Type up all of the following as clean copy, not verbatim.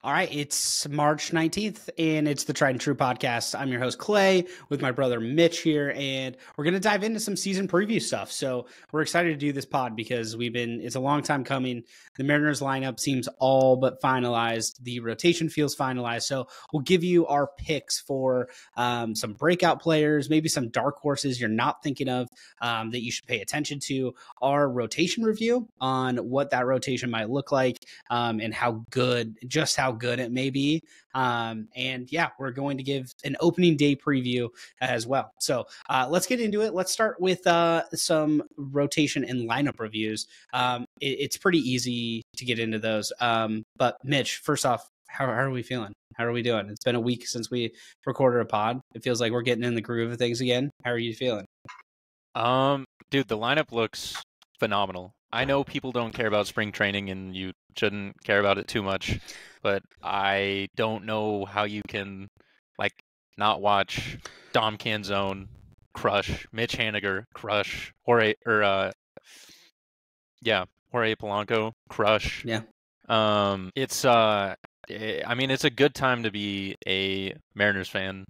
All right, it's March 19th, and it's the Tried and True podcast. I'm your host, Clay, with my brother Mitch here, and we're going to dive into some season preview stuff. So we're excited to do this pod because it's a long time coming. The Mariners lineup seems all but finalized. The rotation feels finalized. So we'll give you our picks for some breakout players, maybe some dark horses you're not thinking of that you should pay attention to, our rotation review on what that rotation might look like and how good it may be. And yeah, we're going to give an opening day preview as well. So let's get into it. Let's start with some rotation and lineup reviews. It's pretty easy to get into those. But Mitch, first off, how are we feeling? How are we doing? It's been a week since we recorded a pod. It feels like we're getting in the groove of things again. How are you feeling? Dude, the lineup looks phenomenal. I know people don't care about spring training and you shouldn't care about it too much, but I don't know how you can not watch Dom Canzone crush, Mitch Haniger crush, Jorge Polanco crush. Yeah. It's a good time to be a Mariners fan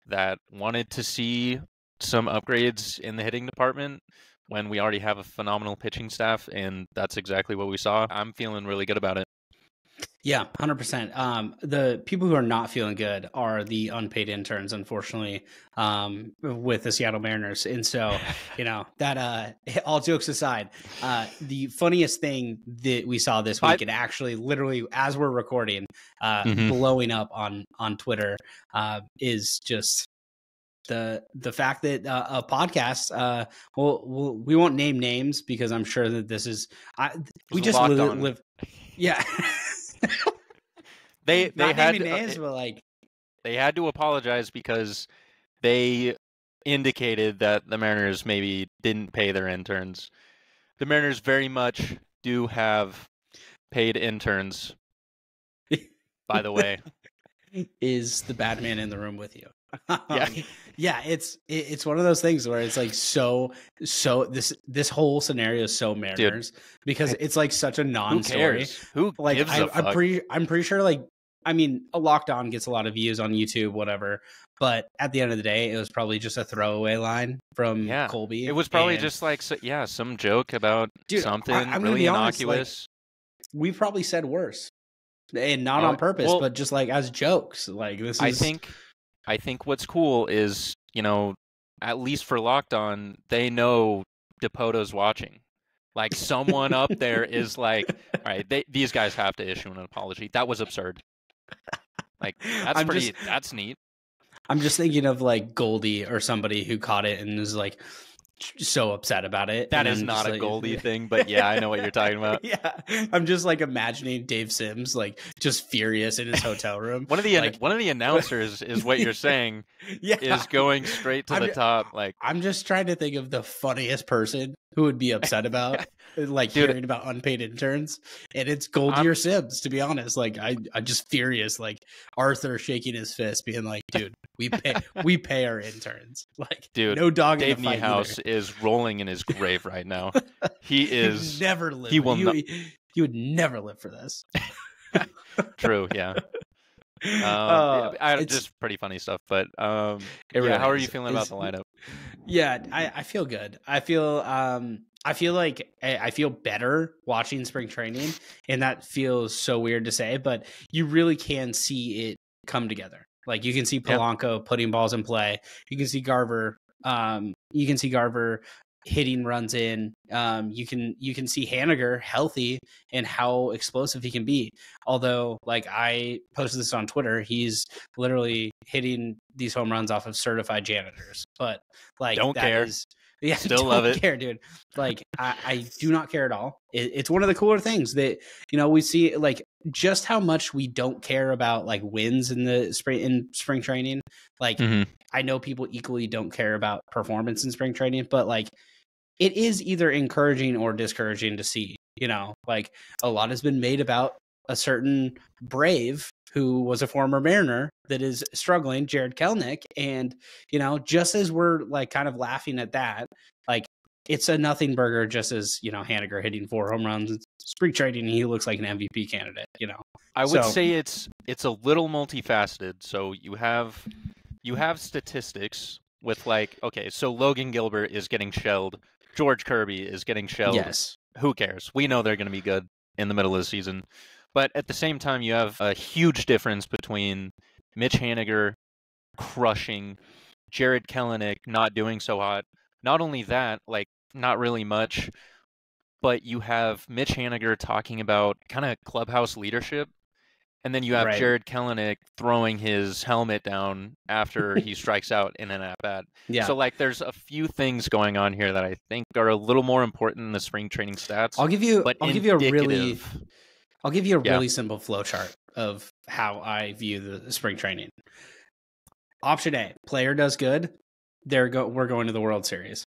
that wanted to see some upgrades in the hitting department when we already have a phenomenal pitching staff, and that's exactly what we saw. I'm feeling really good about it. Yeah, 100%. The people who are not feeling good are the unpaid interns, unfortunately, with the Seattle Mariners. And so, that all jokes aside, the funniest thing that we saw this week, and actually literally as we're recording, blowing up on Twitter, is just the fact that a podcast, we won't name names because I'm sure that this is we just live. Yeah. they had names, but they had to apologize because they indicated that the Mariners maybe didn't pay their interns. The Mariners very much do have paid interns, by the way. Is the bad man in the room with you? Yeah. Yeah, it's one of those things where it's like so this whole scenario is so Mariners. Dude, because it's like such a non-story. Who gives a fuck? I'm pretty sure a Locked On gets a lot of views on YouTube, whatever. But at the end of the day, it was probably just a throwaway line from Colby. It was probably just some joke about something really innocuous. Honest, we probably said worse, and not on purpose, but just as jokes. This is. I think what's cool is, at least for Locked On, they know Dipoto's watching. Someone up there is all right, these guys have to issue an apology. That was absurd. That's neat. I'm just thinking of Goldie or somebody who caught it and is so upset about it. That is not a Goldie thing, but yeah, I know what you're talking about. Yeah, I'm just imagining Dave Sims just furious in his hotel room. One of the announcers is what you're saying. Yeah, is going straight to the top. I'm just trying to think of the funniest person who would be upset about hearing about unpaid interns, and it's Goldie or Sims. To be honest, I'm just furious. Arthur shaking his fist, being dude, we pay our interns. Dude, no dog Dave in the fight Niehaus is rolling in his grave right now. He is never live. He will he would never live for this. True, yeah. Just pretty funny stuff, but how are you feeling about the lineup? Yeah, I feel good. I feel I feel better watching spring training, and that feels so weird to say, but you really can see it come together. You can see Polanco putting balls in play. You can see Garver. Hitting runs in. You can see Haniger healthy and how explosive he can be. Although, I posted this on Twitter, he's literally hitting these home runs off of certified janitors. But don't care. Still don't love it, care, dude. I do not care at all. It's one of the cooler things that we see just how much we don't care about wins in spring training. I know people equally don't care about performance in spring training, but it is either encouraging or discouraging to see. A lot has been made about a certain Brave who was a former Mariner that is struggling, Jared Kelenic, and just as we're kind of laughing at that, it's a nothing burger. Just as Haniger hitting 4 home runs, spring training, he looks like an MVP candidate. I would say it's it's a little multifaceted. So you have statistics with like, okay, so Logan Gilbert is getting shelled, George Kirby is getting shelled. Yes. Who cares? We know they're going to be good in the middle of the season. But at the same time, you have a huge difference between Mitch Haniger crushing, Jared Kelenic not doing so hot. Not only that, like, not really much, but you have Mitch Haniger talking about kind of clubhouse leadership. And then you have Right. Jared Kelenic throwing his helmet down after he strikes out in an at-bat. Yeah. So, like, there's a few things going on here that I think are a little more important than the spring training stats. I'll give you indicative. a really simple flow chart of how I view the spring training. Option A, player does good, we're going to the World Series.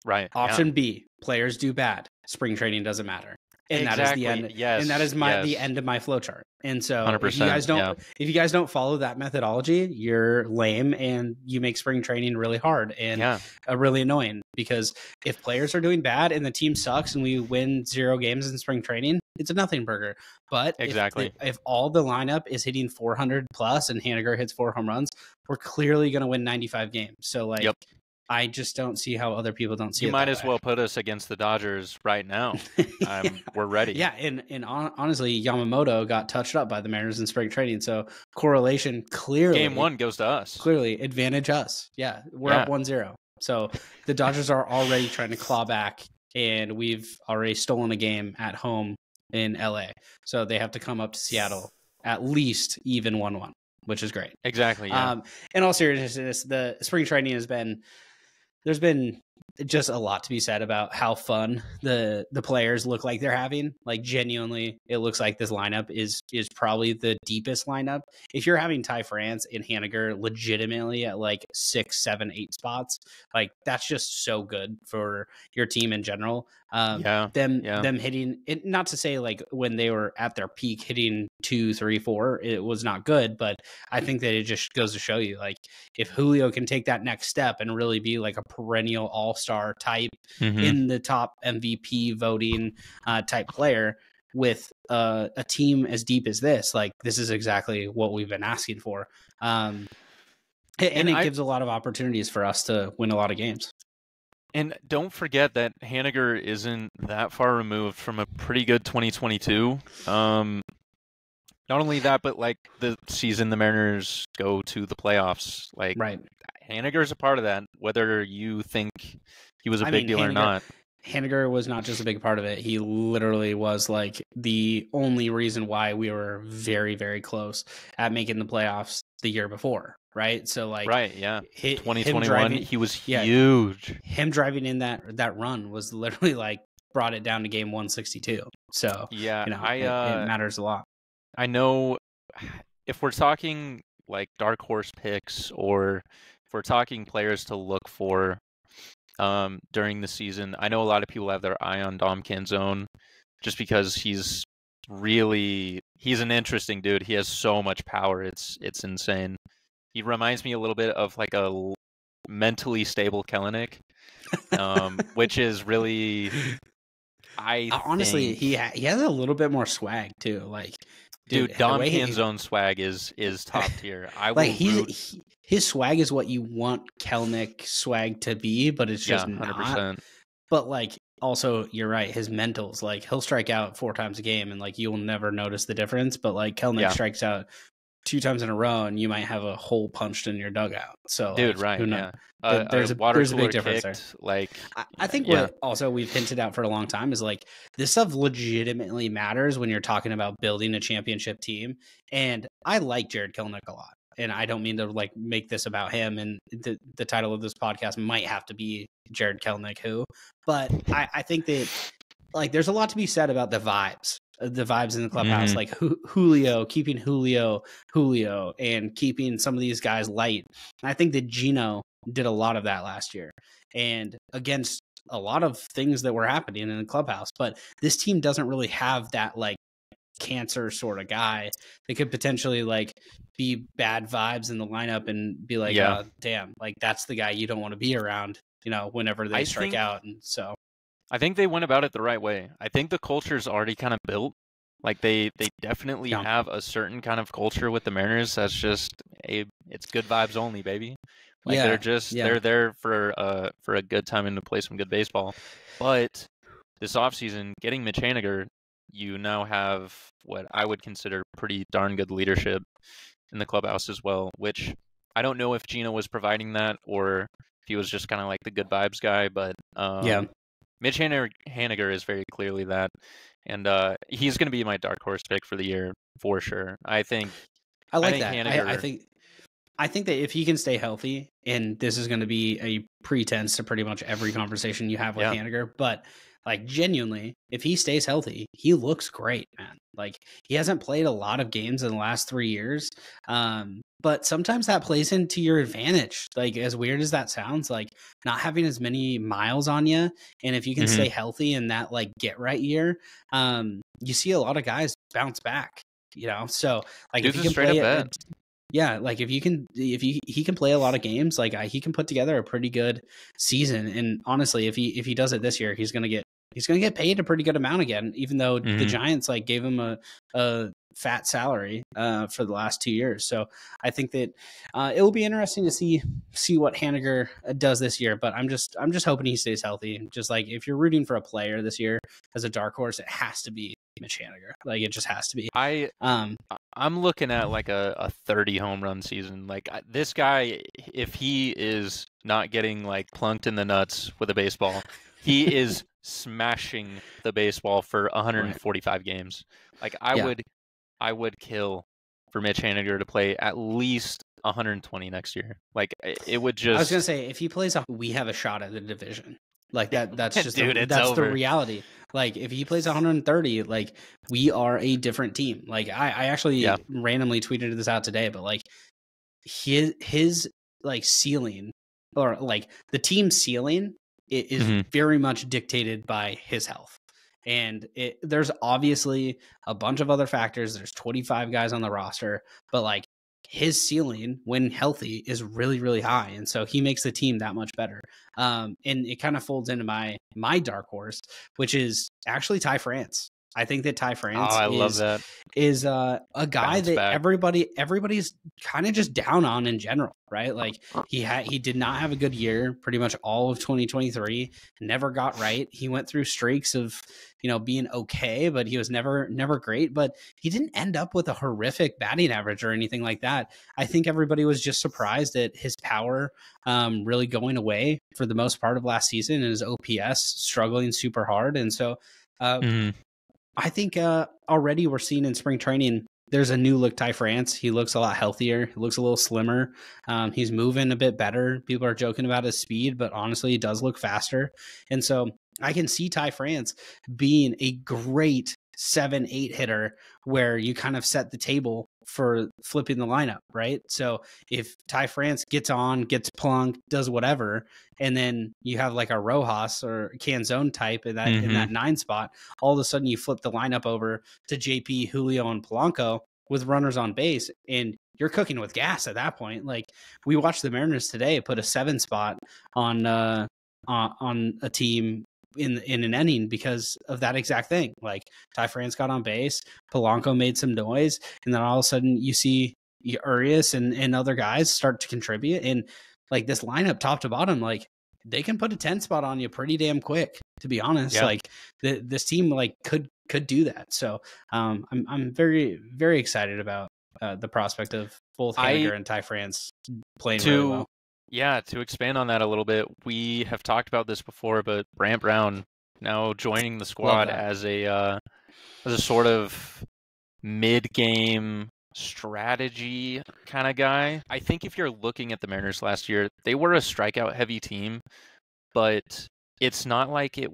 Right. Option B, players do bad, spring training doesn't matter. And exactly. that is the end. Yes. And that is the end of my flow chart. And so 100%, if you guys don't follow that methodology, you're lame and you make spring training really hard and really annoying, because if players are doing bad and the team sucks and we win 0 games in spring training, it's a nothing burger. But if all the lineup is hitting 400 plus and Haniger hits 4 home runs, we're clearly going to win 95 games. So like, I just don't see how other people don't see it. You might as well put us against the Dodgers right now. We're ready. Yeah, and honestly, Yamamoto got touched up by the Mariners in spring training, so correlation clearly. Game 1 goes to us. Clearly, advantage us. Yeah, we're up 1-0. So the Dodgers are already trying to claw back, and we've already stolen a game at home in LA. So they have to come up to Seattle at least even 1-1, which is great. Exactly. Yeah. In all seriousness, the spring training there's been just a lot to be said about how fun the players look like they're having. Like, genuinely, it looks like this lineup is probably the deepest lineup. If you're having Ty France and Haniger legitimately at like 6, 7, 8 spots, like that's just so good for your team in general. Them hitting it, not to say like when they were at their peak hitting 2, 3, 4, it was not good, but I think that it just goes to show you, like, if Julio can take that next step and really be like a perennial all-star type in the top MVP voting type player with a team as deep as this, like, this is exactly what we've been asking for. And it gives a lot of opportunities for us to win a lot of games. And don't forget that Haniger isn't that far removed from a pretty good 2022. Not only that, but like the season the Mariners go to the playoffs, like Haniger's a part of that, whether you think he was a big deal or not. Haniger was not just a big part of it. He literally was like the only reason why we were very, very close at making the playoffs the year before. Right. So like, 2021, he was huge. Him driving in that run was literally like brought it down to game 162. So it matters a lot. I know if we're talking like dark horse picks, or if we're talking players to look for during the season, I know a lot of people have their eye on Dom Canzone just because he's an interesting dude. He has so much power. It's insane. He reminds me a little bit of like a mentally stable Kelenic, which is really, honestly, he has a little bit more swag too. Like, dude, Dom Canzone swag is top tier. His swag is what you want Kelenic swag to be, but it's just 100%. Not. But like, also, you're right. His mentals, like, he'll strike out 4 times a game, and like you'll never notice the difference. But like Kelenic strikes out 2 times in a row, and you might have a hole punched in your dugout. So, dude, like, there's a big difference there. Like, I think what also we've hinted out for a long time is like, this stuff legitimately matters when you're talking about building a championship team. And I like Jared Kelenic a lot, and I don't mean to like make this about him. And the title of this podcast might have to be Jared Kelenic who, but I think that like there's a lot to be said about the vibes in the clubhouse, like Julio, keeping Julio, and keeping some of these guys light. And I think that Gino did a lot of that last year, and against a lot of things that were happening in the clubhouse. But this team doesn't really have that like cancer sort of guy that could potentially like be bad vibes in the lineup and be like, damn, like that's the guy you don't want to be around, whenever they strike out. And so I think they went about it the right way. I think the culture's already kind of built. Like they definitely Yeah. have a certain kind of culture with the Mariners that's just it's good vibes only, baby. Like Yeah. they're there for a good time and to play some good baseball. But this offseason, getting Mitch Haniger, you now have what I would consider pretty darn good leadership in the clubhouse as well, which I don't know if Gino was providing that or if he was just kind of like the good vibes guy, but Yeah. Mitch Haniger is very clearly that, and he's going to be my dark horse pick for the year for sure. I think that. Haniger. I think that if he can stay healthy, and this is going to be a pretense to pretty much every conversation you have with Haniger, but like genuinely, if he stays healthy, he looks great, man. Like he hasn't played a lot of games in the last 3 years, but sometimes that plays into your advantage. Like as weird as that sounds, like not having as many miles on you, and if you can stay healthy in that like get right year, you see a lot of guys bounce back. You know, so like Dude's if you can straight play up it. Yeah, like if he can play a lot of games, like he can put together a pretty good season. And honestly, if he does it this year, he's gonna get paid a pretty good amount again. Even though the Giants like gave him a fat salary for the last 2 years. So I think that it will be interesting to see what Haniger does this year. But I'm just hoping he stays healthy. Just like if you're rooting for a player this year as a dark horse, it has to be Mitch Haniger. Like it just has to be. I'm looking at like a 30 home run season. Like this guy, if he is not getting like plunked in the nuts with a baseball, he is smashing the baseball for 145 games. Like I would kill for Mitch Haniger to play at least 120 next year. Like it would just. I was gonna say if he plays, we have a shot at the division. Like that's just Dude, that's over. the reality. Like if he plays 130, like we are a different team. Like I actually randomly tweeted this out today, but like his like ceiling or like the team ceiling is very much dictated by his health. And there's obviously a bunch of other factors. There's 25 guys on the roster, but like his ceiling when healthy is really, really high. And so he makes the team that much better. And it kind of folds into my dark horse, which is actually Ty France. I think that Ty France is a guy that everybody's kind of just down on in general, right? Like he did not have a good year pretty much all of 2023, never got right. He went through streaks of, being okay, but he was never great, but he didn't end up with a horrific batting average or anything like that. I think everybody was just surprised at his power really going away for the most part of last season and his OPS struggling super hard. And so I think already we're seeing in spring training, there's a new look Ty France. He looks a lot healthier. He looks a little slimmer. He's moving a bit better. People are joking about his speed, but honestly, he does look faster. And so I can see Ty France being a great 7-8 hitter where you kind of set the table for flipping the lineup, right? So if Ty France gets plunked, does whatever, and then you have like a Rojas or Canzone type in that 9 spot, all of a sudden you flip the lineup over to JP, Julio, and Polanco with runners on base, and you're cooking with gas at that point. Like we watched the Mariners today put a 7 spot on a team in an inning because of that exact thing. Like Ty France got on base, Polanco made some noise, and then all of a sudden you see Urias and other guys start to contribute. And like this lineup top to bottom, like they can put a 10 spot on you pretty damn quick, to be honest. Like this team like could do that. So I'm very, very excited about the prospect of both Haniger and Ty France playing really well. Yeah, to expand on that a little bit, we have talked about this before, but Brant Brown now joining the squad as a sort of mid-game strategy kind of guy. I think if you're looking at the Mariners last year, they were a strikeout-heavy team, but it's not like you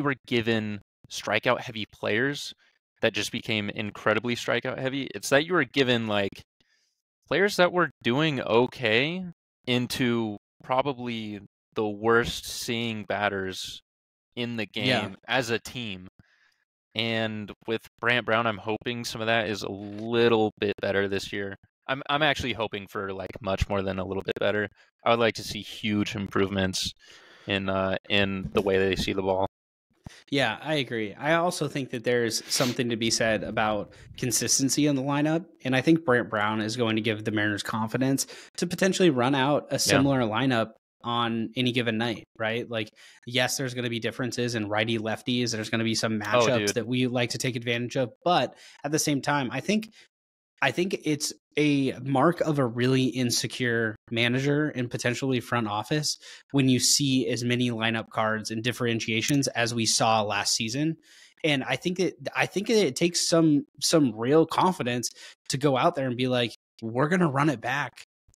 were given strikeout-heavy players that just became incredibly strikeout-heavy. It's that you were given like players that were doing okay into probably the worst seeing batters in the game as a team. And with Brant Brown, I'm hoping some of that is a little bit better this year. I'm actually hoping for like much more than a little bit better. I would like to see huge improvements in the way they see the ball. Yeah, I agree. I also think that there's something to be said about consistency in the lineup. And I think Brant Brown is going to give the Mariners confidence to potentially run out a Yeah. similar lineup on any given night, right? Like, yes, there's going to be differences in righty lefties. There's going to be some Oh, matchups dude. that we like to take advantage of. But at the same time, I think it's a mark of a really insecure manager and potentially front office when you see as many lineup cards and differentiations as we saw last season. And I think it takes some real confidence to go out there and be like, we're going to run it back,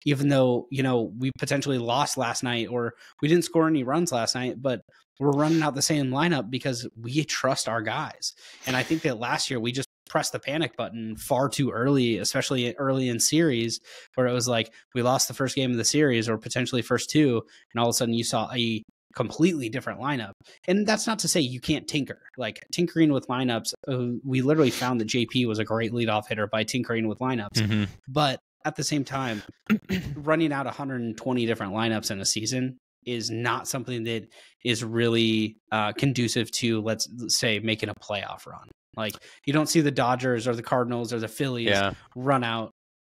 even though, you know, we potentially lost last night or we didn't score any runs last night, but we're running out the same lineup because we trust our guys. And I think that last year we just press the panic button far too early, especially early in series, where it was like we lost the first game of the series or potentially first two, and all of a sudden you saw a completely different lineup. And that's not to say you can't tinker. Like tinkering with lineups, we literally found that JP was a great leadoff hitter by tinkering with lineups. Mm-hmm. But at the same time, running out 120 different lineups in a season is not something that is really conducive to, let's say, making a playoff run. Like you don't see the Dodgers or the Cardinals or the Phillies run out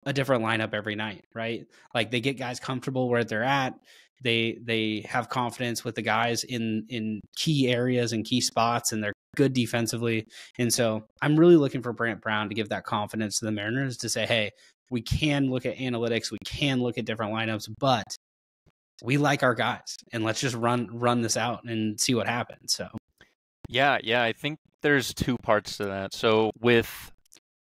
a different lineup every night, right? Like they get guys comfortable where they're at. They have confidence with the guys in key areas and key spots, and they're good defensively. And so I'm really looking for Brant Brown to give that confidence to the Mariners to say, hey, we can look at analytics, we can look at different lineups, but we like our guys, and let's just run this out and see what happens. So Yeah, I think there's two parts to that. So with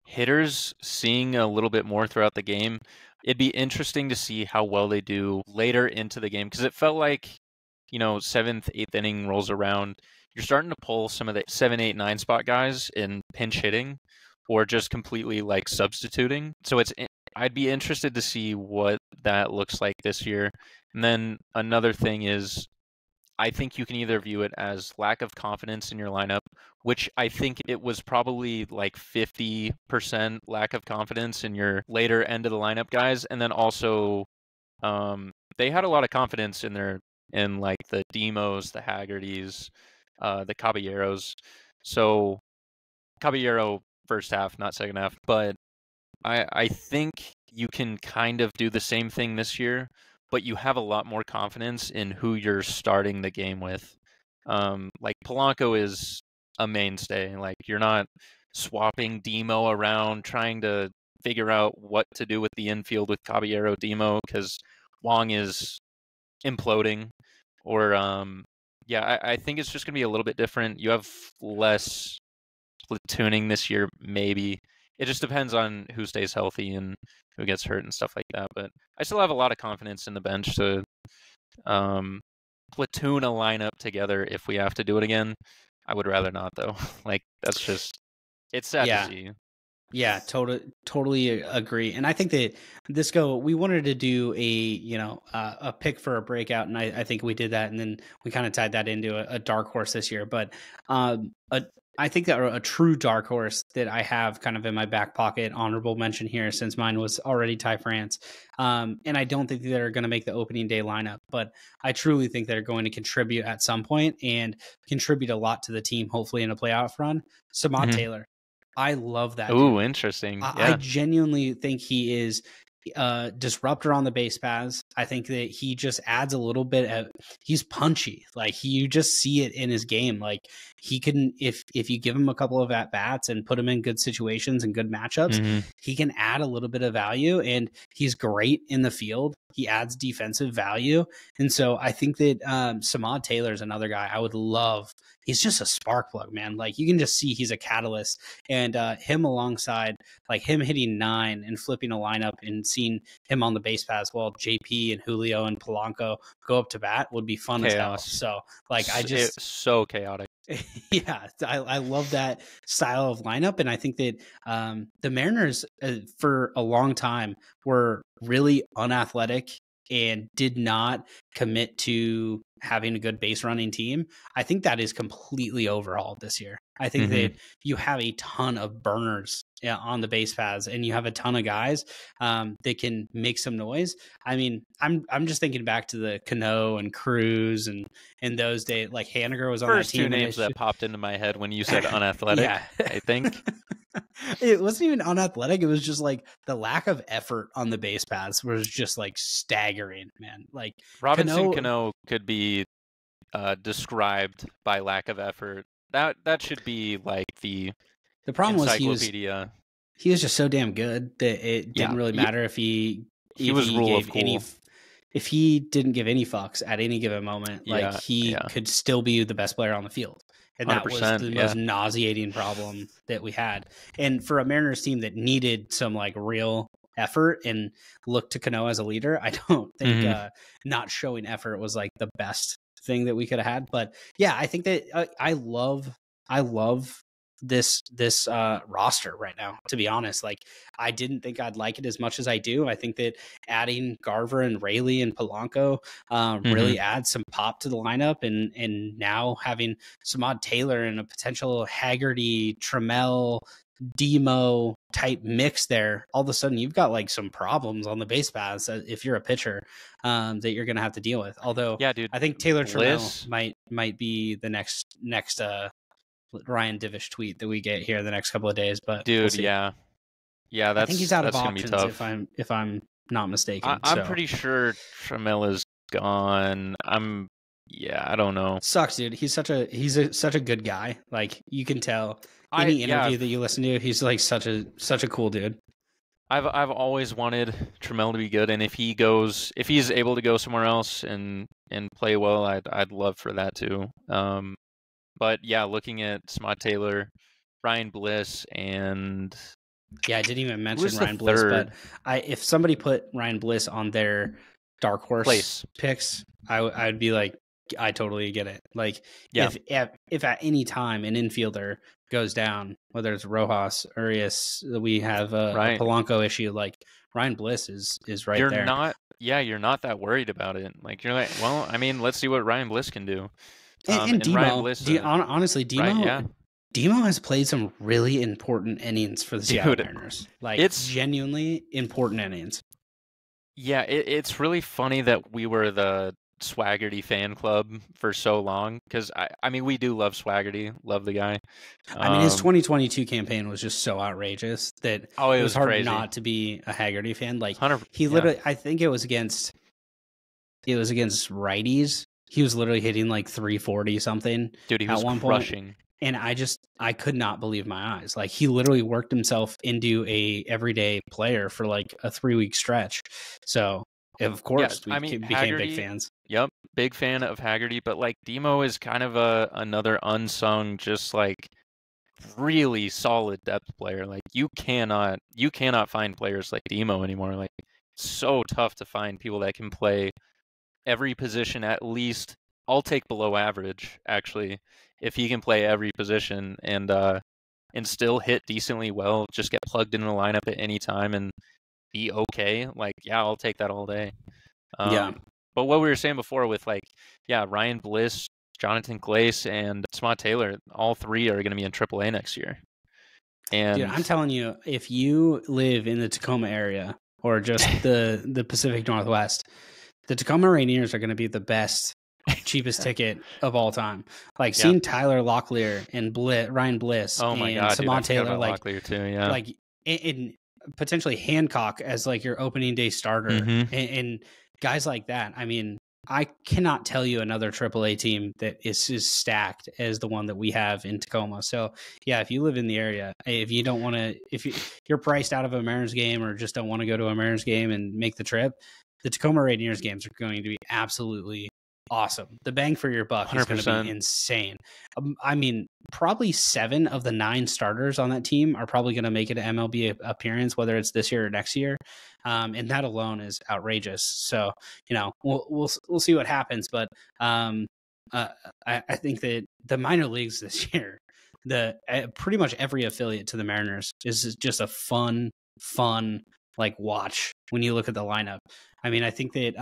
hitters seeing a little bit more throughout the game, it'd be interesting to see how well they do later into the game, because it felt like, you know, 7th, 8th inning rolls around, you're starting to pull some of the 7, 8, 9 spot guys in pinch hitting or just completely like substituting. So I'd be interested to see what that looks like this year. And then another thing is, I think you can either view it as lack of confidence in your lineup, which I think it was probably like 50% lack of confidence in your later end of the lineup guys, and then also they had a lot of confidence in like the Demos, the Haggertys, the Caballeros. So Caballero first half, not second half, but I think you can kind of do the same thing this year, but you have a lot more confidence in who you're starting the game with. Like Polanco is a mainstay. Like you're not swapping Demo around, trying to figure out what to do with the infield with Caballero Demo because Wong is imploding. Or I think it's just gonna be a little bit different. You have less platooning this year, maybe. It just depends on who stays healthy and who gets hurt and stuff like that. But I still have a lot of confidence in the bench to platoon a lineup together if we have to do it again. I would rather not, though. Like that's just, it's sad to see. Yeah, totally agree. And I think that we wanted to do a pick for a breakout, and I think we did that, and then we kind of tied that into a dark horse this year. But I think that a true dark horse that I have kind of in my back pocket, honorable mention here, since mine was already Ty France. And I don't think they're going to make the opening day lineup, but I truly think they're going to contribute at some point and contribute a lot to the team, hopefully in a playoff run. Samad Taylor. I love that. Ooh, interesting. I genuinely think he is disruptor on the base paths. I think that he just adds a little bit he's punchy. Like you just see it in his game. Like he can, if you give him a couple of at bats and put him in good situations and good matchups, he can add a little bit of value, and he's great in the field. He adds defensive value. And so I think that Samad Taylor is another guy I would love. He's just a spark plug, man. Like you can just see he's a catalyst, and him alongside like him hitting 9 and flipping a lineup and seeing him on the base paths while JP and Julio and Polanco go up to bat would be fun as hell. So like it's so chaotic. Yeah, I love that style of lineup, and I think that the Mariners for a long time were really unathletic and did not commit to having a good base running team. I think that is completely overhauled this year. I think that you have a ton of burners on the base paths, and you have a ton of guys that can make some noise. I mean, I'm just thinking back to the Cano and Cruz and those days. Like Haniger was on that First team. two names that popped into my head when you said unathletic, I think. It wasn't even unathletic. It was just like the lack of effort on the base paths was just like staggering, man. Like Robinson Cano could be described by lack of effort. That should be like the problem encyclopedia. Was he was just so damn good that it didn't really matter if he was rule of cool. If he didn't give any fucks at any given moment, like he could still be the best player on the field. And that was the most nauseating problem that we had. And for a Mariners team that needed some like real effort and looked to Cano as a leader, I don't think not showing effort was like the best thing that we could have had. But yeah, I think that I love this roster right now, to be honest. Like, I didn't think I'd like it as much as I do. I think that adding Garver and Raley and Polanco really adds some pop to the lineup, and now having Samad Taylor and a potential Haggerty, Trammell, Demo type mix there, all of a sudden you've got like some problems on the base paths if you're a pitcher that you're gonna have to deal with. Although dude, I think Taylor Trammell might be the next Ryan Divish tweet that we get here the next couple of days. But dude, yeah, that's, I think he's out of options if I'm not mistaken. I'm pretty sure Trammell is gone. I don't know. Sucks, dude. He's such a good guy. Like, you can tell any interview that you listen to, he's like such a cool dude. I've always wanted Trammell to be good, and if he's able to go somewhere else and play well, I'd love for that too. But yeah, looking at Samad Taylor, Ryan Bliss, and I didn't even mention Ryan Bliss, but if somebody put Ryan Bliss on their dark horse picks, I'd be like, I totally get it. Like, if at any time an infielder goes down, whether it's Rojas, Urias, we have a Polanco issue, like Ryan Bliss is right there. You're not that worried about it. Like, you're like, well, I mean, let's see what Ryan Bliss can do. And Demo, honestly, Demo has played some really important innings for the Seattle Mariners. Like, it's genuinely important innings. Yeah, it's really funny that we were the Swaggerty fan club for so long, because I mean, we do love Swaggerty, love the guy. I mean, his 2022 campaign was just so outrageous that it was hard crazy not to be a Haggerty fan. Like, he literally, I think it was against righties. He was literally hitting like 340 something. Dude, he was crushing. And I could not believe my eyes. Like, he literally worked himself into a everyday player for like a 3-week stretch. So, of course, we became big fans. Yep, big fan of Haggerty. But like, Demo is kind of another unsung, just like really solid depth player. Like, you cannot find players like Demo anymore. Like, it's so tough to find people that can play every position at least. I'll take below average, actually, if he can play every position and still hit decently well, just get plugged into the lineup at any time and be okay. Like, I'll take that all day. But what we were saying before with Ryan Bliss, Jonathan Glace, and Samad Taylor, all three are going to be in AAA next year. And dude, I'm telling you, if you live in the Tacoma area or just the Pacific Northwest, the Tacoma Rainiers are going to be the best, cheapest ticket of all time. Like, seeing Tyler Locklear and Ryan Bliss and Samad Taylor, like Locklear too, like in potentially Hancock as like your opening day starter, and guys like that. I mean, I cannot tell you another AAA team that is as stacked as the one that we have in Tacoma. So yeah, if you live in the area, if you don't want to, if you're priced out of a Mariners game or just don't want to go to a Mariners game and make the trip, the Tacoma Rainiers games are going to be absolutely awesome. The bang for your buck 100%. Is going to be insane. I mean, probably 7 of the 9 starters on that team are probably going to make it an MLB appearance, whether it's this year or next year. And that alone is outrageous. So, we'll see what happens. But I think that the minor leagues this year, pretty much every affiliate to the Mariners is just a fun like watch when you look at the lineup. I mean, I think that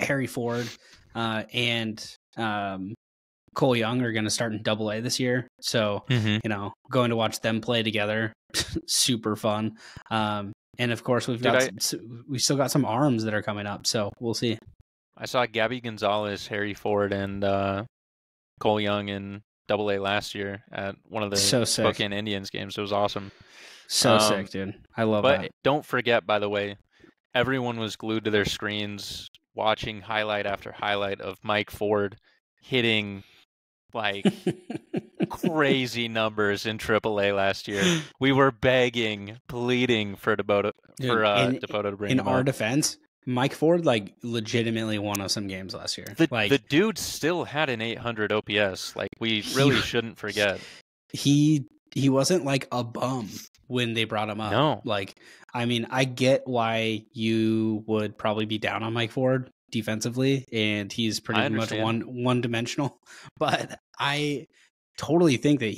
Harry Ford and Cole Young are going to start in Double-A this year. So, going to watch them play together, super fun. And of course, we still got some arms that are coming up. So we'll see. I saw Gabby Gonzalez, Harry Ford, and Cole Young in Double-A last year at one of the Spokane Indians games. It was awesome. So sick, dude. I love that. But don't forget, by the way, everyone was glued to their screens watching highlight after highlight of Mike Ford hitting like crazy numbers in AAA last year. We were begging, pleading for Dipoto to bring him in our up. defense. Mike Ford like legitimately won us some games last year. The dude still had an 800 OPS. Like we really shouldn't forget. He wasn't like a bum when they brought him up. No. Like, I mean, I get why you would probably be down on Mike Ford defensively, and he's pretty much one dimensional. But I totally think that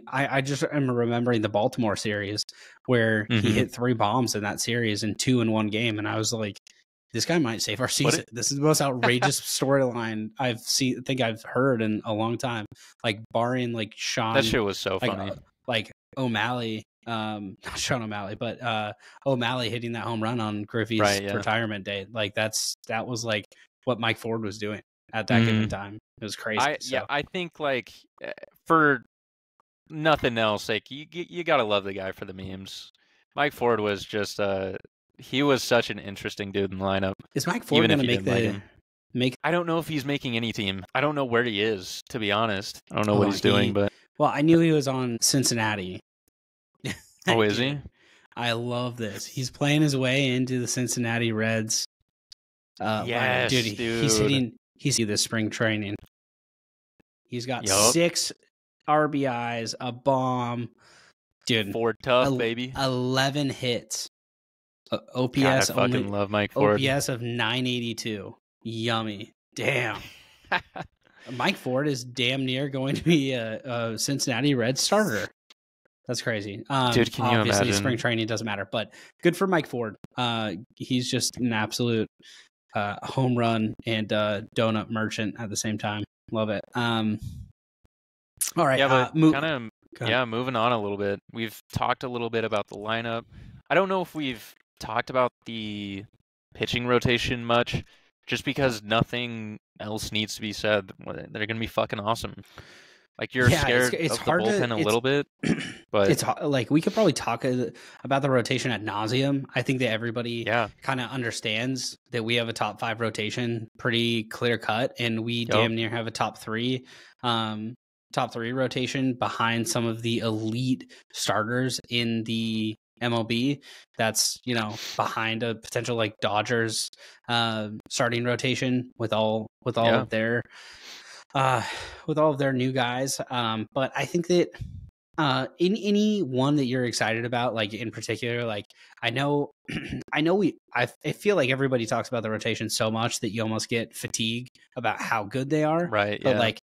I just am remembering the Baltimore series where he hit 3 bombs in that series and 2 in one game, and I was like, this guy might save our season. This is the most outrageous storyline I've heard in a long time. Like barring like Sean. That shit was so funny. Like O'Malley, not Sean O'Malley, but O'Malley hitting that home run on Griffey's retirement day. Like that was like what Mike Ford was doing at that given time. It was crazy. I think like for nothing else, like you gotta love the guy for the memes. Mike Ford was just he was such an interesting dude in the lineup. Is Mike Ford going to make I don't know if he's making any team. I don't know where he is, to be honest. I don't know what he's doing, but well, I knew he was on Cincinnati. Oh, is he? I love this. He's playing his way into the Cincinnati Reds. Yes, dude. He's the spring training. He's got 6 RBIs, a bomb. Dude, Ford tough, baby. 11 hits. OPS God, I fucking love Mike Ford. OPS of 982. Yummy. Damn. Mike Ford is damn near going to be a Cincinnati Reds starter. That's crazy. Dude, can you obviously, imagine? Spring training doesn't matter, but good for Mike Ford. He's just an absolute home run and donut merchant at the same time. Love it. All right. Yeah, but moving on a little bit. We've talked a little bit about the lineup. I don't know if we've talked about the pitching rotation much, just because nothing else needs to be said. They're going to be fucking awesome. Like you're scared it's of the hard bullpen a little bit, but it's like we could probably talk about the rotation ad nauseum. I think that everybody kind of understands that we have a top 5 rotation, pretty clear cut, and we damn near have a top 3 rotation behind some of the elite starters in the MLB. That's behind a potential like Dodgers starting rotation with all of their new guys. But I think that in any one that you're excited about, like in particular, like I feel like everybody talks about the rotation so much that you almost get fatigued about how good they are. Right. But like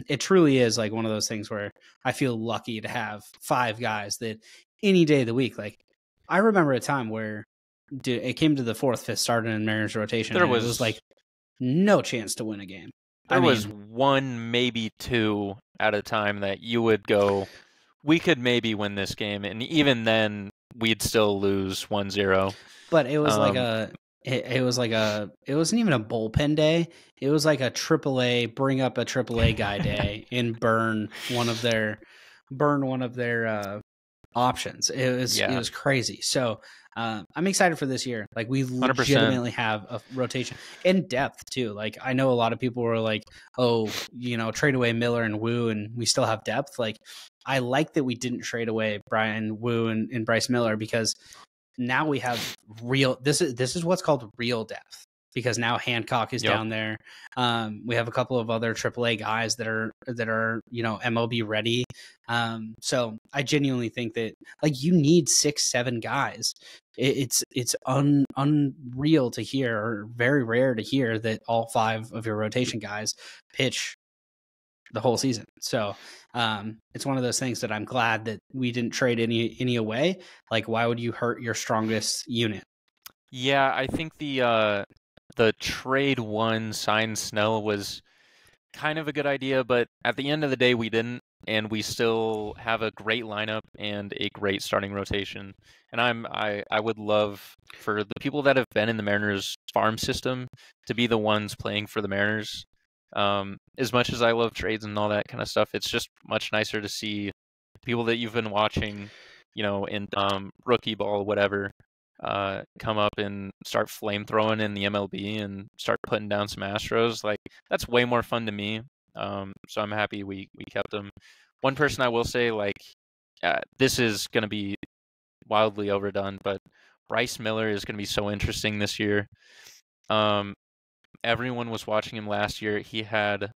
it truly is like one of those things where I feel lucky to have 5 guys that any day of the week. Like I remember a time where it came to the 4th, 5th starter in Mariners rotation. It was like no chance to win a game. There was 1, maybe 2 at a time that you would go, we could maybe win this game, and even then we'd still lose 1-0. But it was it wasn't even a bullpen day. It was like a AAA, bring up a AAA guy day and burn one of their options. It was crazy. So I'm excited for this year. Like we legitimately 100%. Have a rotation and depth too. Like I know a lot of people were like, oh, trade away Miller and Wu and we still have depth. Like I like that we didn't trade away Brian Wu and Bryce Miller, because now we have this is what's called real depth, because now Hancock is down there. We have a couple of other AAA guys that are MLB ready. So I genuinely think that like you need 6-7 guys. It's unreal to hear, or very rare to hear, that all 5 of your rotation guys pitch the whole season. So it's one of those things that I'm glad that we didn't trade any away. Like why would you hurt your strongest unit? Yeah, I think the trade one sign Snell was kind of a good idea, but at the end of the day, we didn't, and we still have a great lineup and a great starting rotation. And I would love for the people that have been in the Mariners farm system to be the ones playing for the Mariners. As much as I love trades and all that kind of stuff, it's just much nicer to see people that you've been watching, in rookie ball, whatever, come up and start flame throwing in the MLB and start putting down some Astros. Like, that's way more fun to me. So I'm happy we kept him. One person I will say, like, this is going to be wildly overdone, but Bryce Miller is going to be so interesting this year. Everyone was watching him last year. He had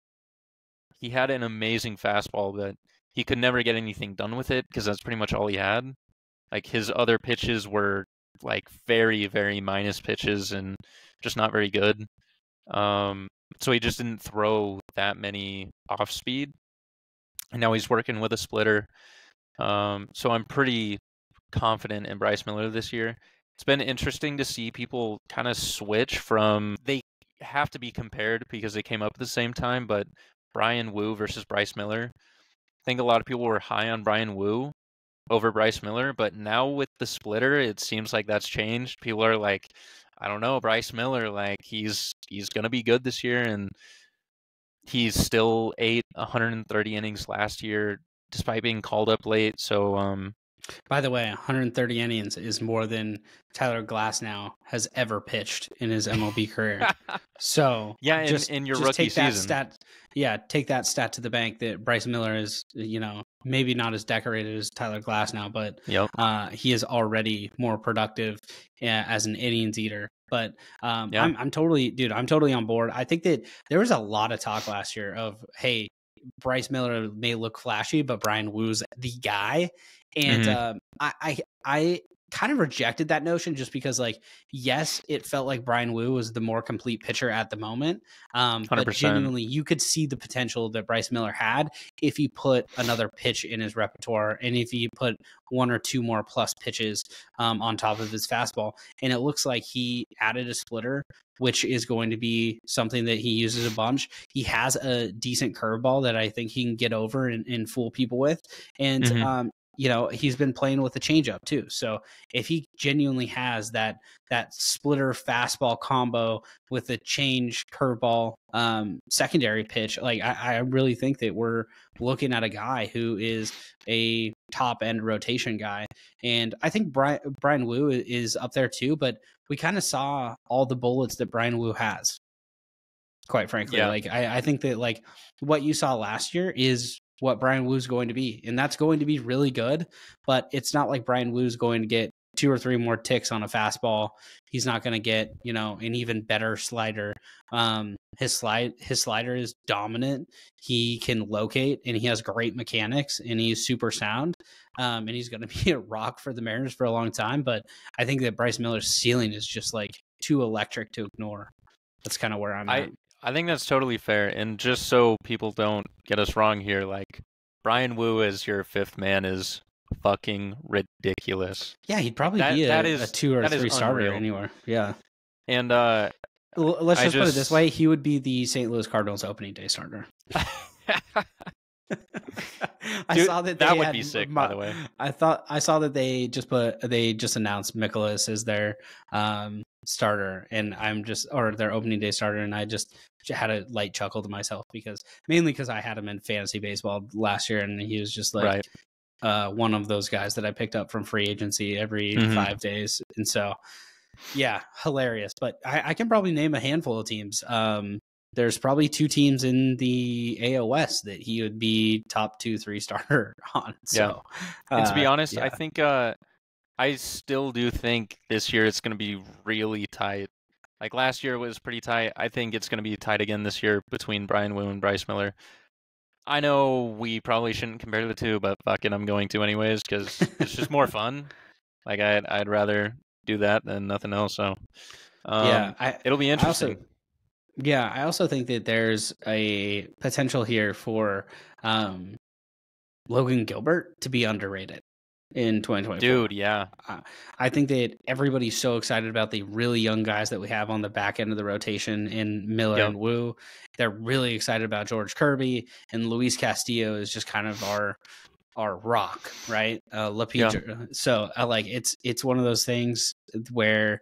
an amazing fastball, but he could never get anything done with it because that's pretty much all he had. Like, his other pitches were like very, very minus pitches and just not very good. So he just didn't throw that many off speed. And now he's working with a splitter. So I'm pretty confident in Bryce Miller this year. It's been interesting to see people kind of switch from, they have to be compared because they came up at the same time, but Bryan Woo versus Bryce Miller. I think a lot of people were high on Bryan Woo over Bryce Miller, but now with the splitter, it seems like that's changed. People are like, I don't know, Bryce Miller, like he's gonna be good this year, and he's still 130 innings last year, despite being called up late. So, by the way, 130 innings is more than Tyler Glasnow has ever pitched in his MLB career. So yeah, in your rookie take that season. stat. Yeah, take that stat to the bank that Bryce Miller is, maybe not as decorated as Tyler Glasnow, but Yep. he is already more productive as an innings eater. But Yeah. I'm totally on board. I think that there was a lot of talk last year of, hey, Bryce Miller may look flashy, but Bryan Woo's the guy. And I kind of rejected that notion just because, like, yes, it felt like Bryan Woo was the more complete pitcher at the moment. But 100%. genuinely, you could see the potential that Bryce Miller had if he put another pitch in his repertoire and if he put one or two more plus pitches on top of his fastball. And it looks like he added a splitter, which is going to be something that he uses a bunch. He has a decent curveball that I think he can get over and fool people with. And, he's been playing with a changeup too. So if he genuinely has that splitter fastball combo with a change curveball secondary pitch, like I really think that we're looking at a guy who is a top end rotation guy. And I think Bryan Woo is up there too, but we kind of saw all the bullets that Bryan Woo has, quite frankly. Yeah. Like I think that, like, what you saw last year is what Bryan Woo's going to be, and that's going to be really good. But it's not like Bryan Woo's going to get 2 or 3 more ticks on a fastball. He's not going to get, an even better slider. His slider is dominant. He can locate, and he has great mechanics, and he's super sound. And he's going to be a rock for the Mariners for a long time. But I think that Bryce Miller's ceiling is just like too electric to ignore. That's kind of where I'm at. I think that's totally fair. And just so people don't get us wrong here, like, Bryan Woo as your fifth man is fucking ridiculous. Yeah, he'd probably be a 2 or 3 starter unreal. Anywhere. Yeah. And let's just put it this way: he would be the St. Louis Cardinals opening day starter. I saw that would be sick. By the way, I saw that they just announced Mikolas as their starter, and or their opening day starter, and I just had a light chuckle to myself mainly because I had him in fantasy baseball last year, and he was just like one of those guys that I picked up from free agency every 5 days, and so yeah, hilarious. But I can probably name a handful of teams. There's probably 2 teams in the AL West that he would be top 2-3 starter on. So, and to be honest, I think I still do think this year it's going to be really tight. Like, last year it was pretty tight. I think it's going to be tight again this year between Bryan Woo and Bryce Miller. I know we probably shouldn't compare the two, but fuck it, I'm going to anyways because it's just more fun. Like, I'd rather do that than nothing else. So it'll be interesting. I also think that there's a potential here for Logan Gilbert to be underrated. in 2024. Dude, yeah. I think that everybody's so excited about the really young guys that we have on the back end of the rotation in Miller and Wu. They're really excited about George Kirby, and Luis Castillo is just kind of our rock, right? LaPetra. So it's one of those things where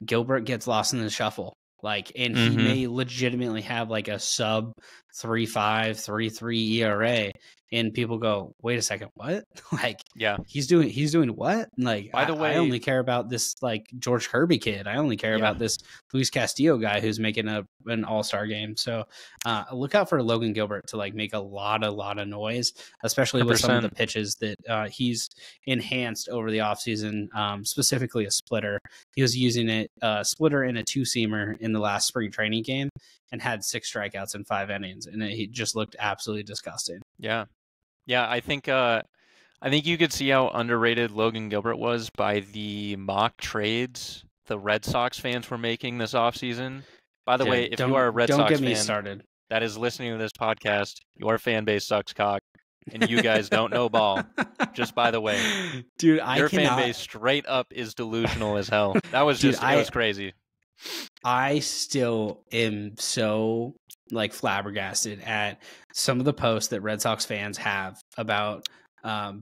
Gilbert gets lost in the shuffle. And he may legitimately have like a sub 3.5, 3.3 ERA, and people go, "Wait a second, what?" He's doing what? By the way, I only care about this George Kirby kid. I only care about this Luis Castillo guy who's making an all-star game. So look out for Logan Gilbert to make a lot of noise, especially 100%. With some of the pitches that he's enhanced over the offseason, specifically a splitter. He was using it splitter and a two-seamer in the last spring training game and had 6 strikeouts in 5 innings, and he just looked absolutely disgusting. Yeah. I think you could see how underrated Logan Gilbert was by the mock trades the Red Sox fans were making this offseason. By the way, if you are a Red Sox fan that is listening to this podcast, your fan base sucks cock, and you guys don't know ball. Just by the way, dude, your fan base straight up is delusional as hell. That was it was crazy. I still am so flabbergasted at some of the posts that Red Sox fans have about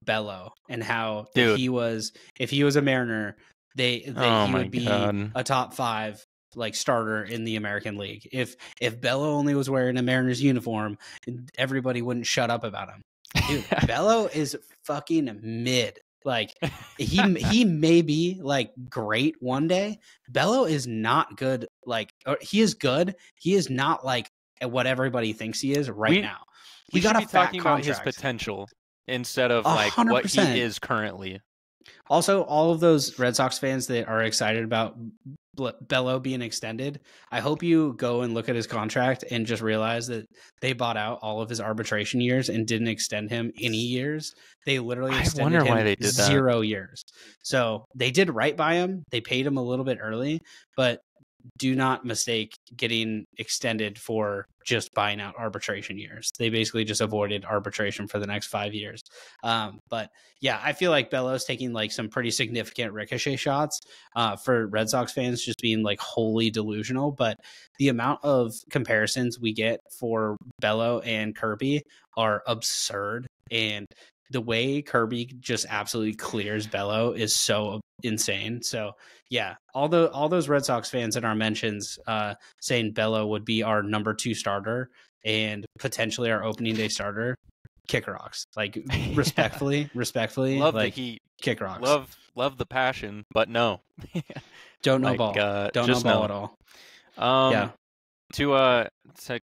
Bello and how if he was a Mariner, he would be a top 5 starter in the American League. If Bello only was wearing a Mariners uniform, everybody wouldn't shut up about him. Dude, Bello is fucking mid. He may be great one day. Bello is not good. He is good. He is not what everybody thinks he is now. We got to be talking about his potential instead of 100%. What he is currently. Also, all of those Red Sox fans that are excited about Bello being extended, I hope you go and look at his contract and just realize that they bought out all of his arbitration years and didn't extend him any years. They literally extended him 0 years. So they did right by him. They paid him a little bit early, but do not mistake getting extended for just buying out arbitration years. They basically just avoided arbitration for the next 5 years. But yeah, I feel like Bello's taking some pretty significant ricochet shots for Red Sox fans just being wholly delusional. But the amount of comparisons we get for Bello and Kirby are absurd. And the way Kirby just absolutely clears Bello is so insane. So yeah, all those Red Sox fans in our mentions saying Bello would be our number 2 starter and potentially our opening day starter, kick rocks. Respectfully, love the heat, kick rocks. Love the passion, but no, don't know ball. Don't know ball at all. Yeah. To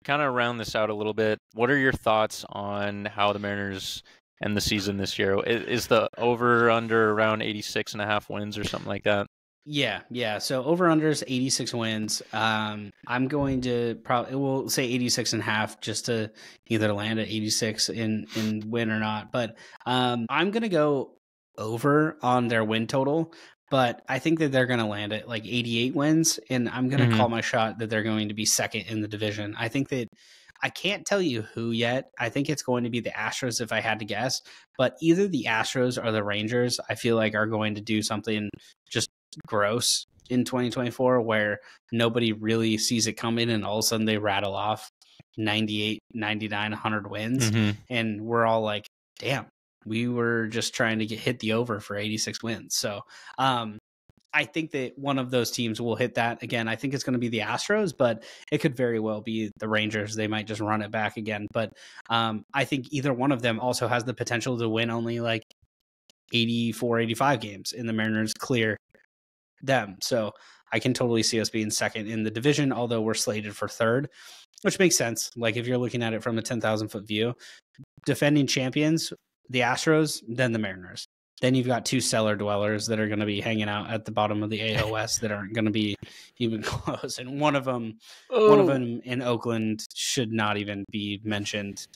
kind of round this out a little bit, what are your thoughts on how the Mariners end the season this year? Is the over/under around 86.5 wins or something like that? Yeah. So over/unders 86 wins. I'm going to we'll say 86.5 just to either land at 86 and win or not. But I'm going to go over on their win total. But I think that they're going to land at 88 wins, and I'm going to call my shot that they're going to be second in the division. I think that I can't tell you who yet. I think it's going to be the Astros if I had to guess, but either the Astros or the Rangers, I feel like are going to do something just gross in 2024 where nobody really sees it coming and all of a sudden they rattle off 98, 99, 100 wins. And we're all like, damn, we were just trying to hit the over for 86 wins. So I think that one of those teams will hit that again. I think it's going to be the Astros, but it could very well be the Rangers. They might just run it back again. But I think either one of them also has the potential to win only 84, 85 games, and the Mariners clear them. So I can totally see us being second in the division, although we're slated for third, which makes sense. If you're looking at it from a 10,000 foot view, defending champions, the Astros, then the Mariners. Then you've got 2 cellar dwellers that are going to be hanging out at the bottom of the AL West that aren't going to be even close. And one of them in Oakland should not even be mentioned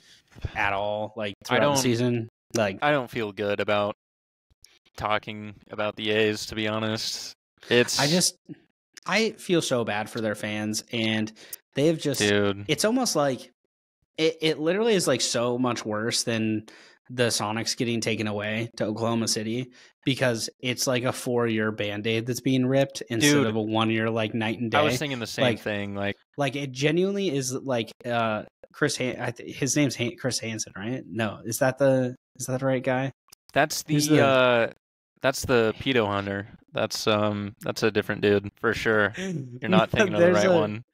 at all. Throughout the season, I don't feel good about talking about the A's, to be honest. I feel so bad for their fans, and they've just, it's almost like it literally is so much worse than the Sonics getting taken away to Oklahoma City because it's like a 4-year Band-Aid that's being ripped instead of a 1-year like night and day. I was thinking the same thing. Like it genuinely is like his name's Chris Hansen, right? No, is that the right guy? That's the pedo hunter. That's a different dude for sure. You're not thinking of the right one.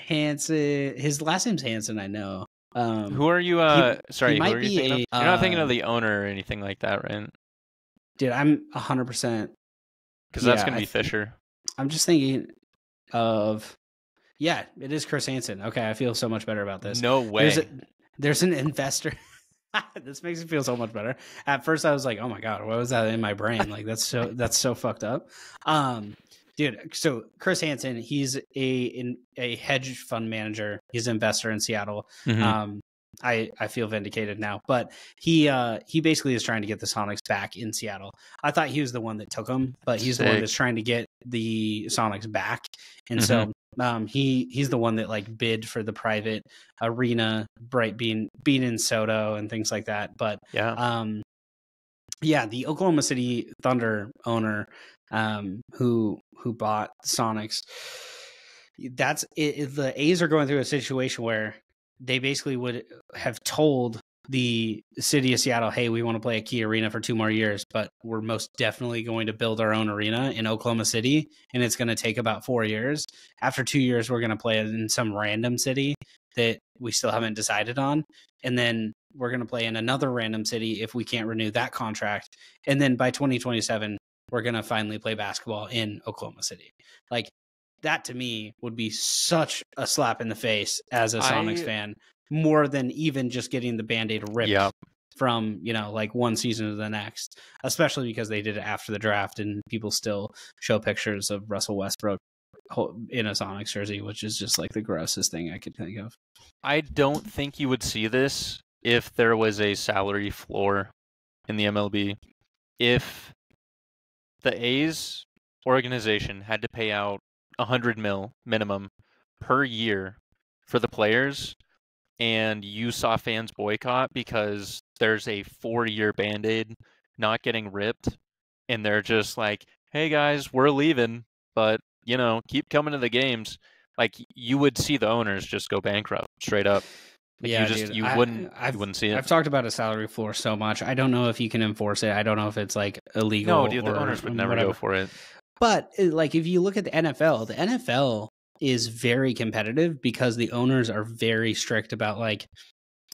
Hansen. His last name's Hansen. I know. Who are you? Sorry, who are you thinking of? You're not thinking of the owner or anything like that, right? Dude, I'm 100%. Because that's gonna be Fisher. I'm just thinking of. Yeah, it is Chris Hansen. Okay, I feel so much better about this. No way. There's an investor. This makes me feel so much better. At first, I was like, "Oh my god, what was that in my brain?" Like that's so fucked up. Dude, so Chris Hansen, he's a hedge fund manager. He's an investor in Seattle. Mm-hmm. I feel vindicated now, but he basically is trying to get the Sonics back in Seattle. I thought he was the one that took them, but he's the one that's trying to get the Sonics back, and so he's the one that like bid for the private arena, Bright being in Soto and things like that. But the Oklahoma City Thunder owner who bought Sonics, that's it. The A's are going through a situation where they basically would have told the city of Seattle, hey, we want to play a key arena for 2 more years, but we're most definitely going to build our own arena in Oklahoma City, and it's going to take about 4 years. After 2 years, we're going to play in some random city that we still haven't decided on, and then we're going to play in another random city if we can't renew that contract, and then by 2027, we're going to finally play basketball in Oklahoma City. Like, that to me would be such a slap in the face as a Sonics fan, more than even just getting the Band-Aid ripped from, like one season to the next, especially because they did it after the draft and people still show pictures of Russell Westbrook in a Sonics jersey, which is just like the grossest thing I could think of. I don't think you would see this if there was a salary floor in the MLB. If the A's organization had to pay out $100 million minimum per year for the players, and you saw fans boycott because there's a 4-year Band-Aid not getting ripped, and they're just like, hey guys, we're leaving, but keep coming to the games, like you would see the owners just go bankrupt straight up. Like, you wouldn't see it. I've talked about a salary floor so much. I don't know if you can enforce it. I don't know if it's like illegal. No, dude, the owners would never go for it. But like if you look at the NFL is very competitive because the owners are very strict about like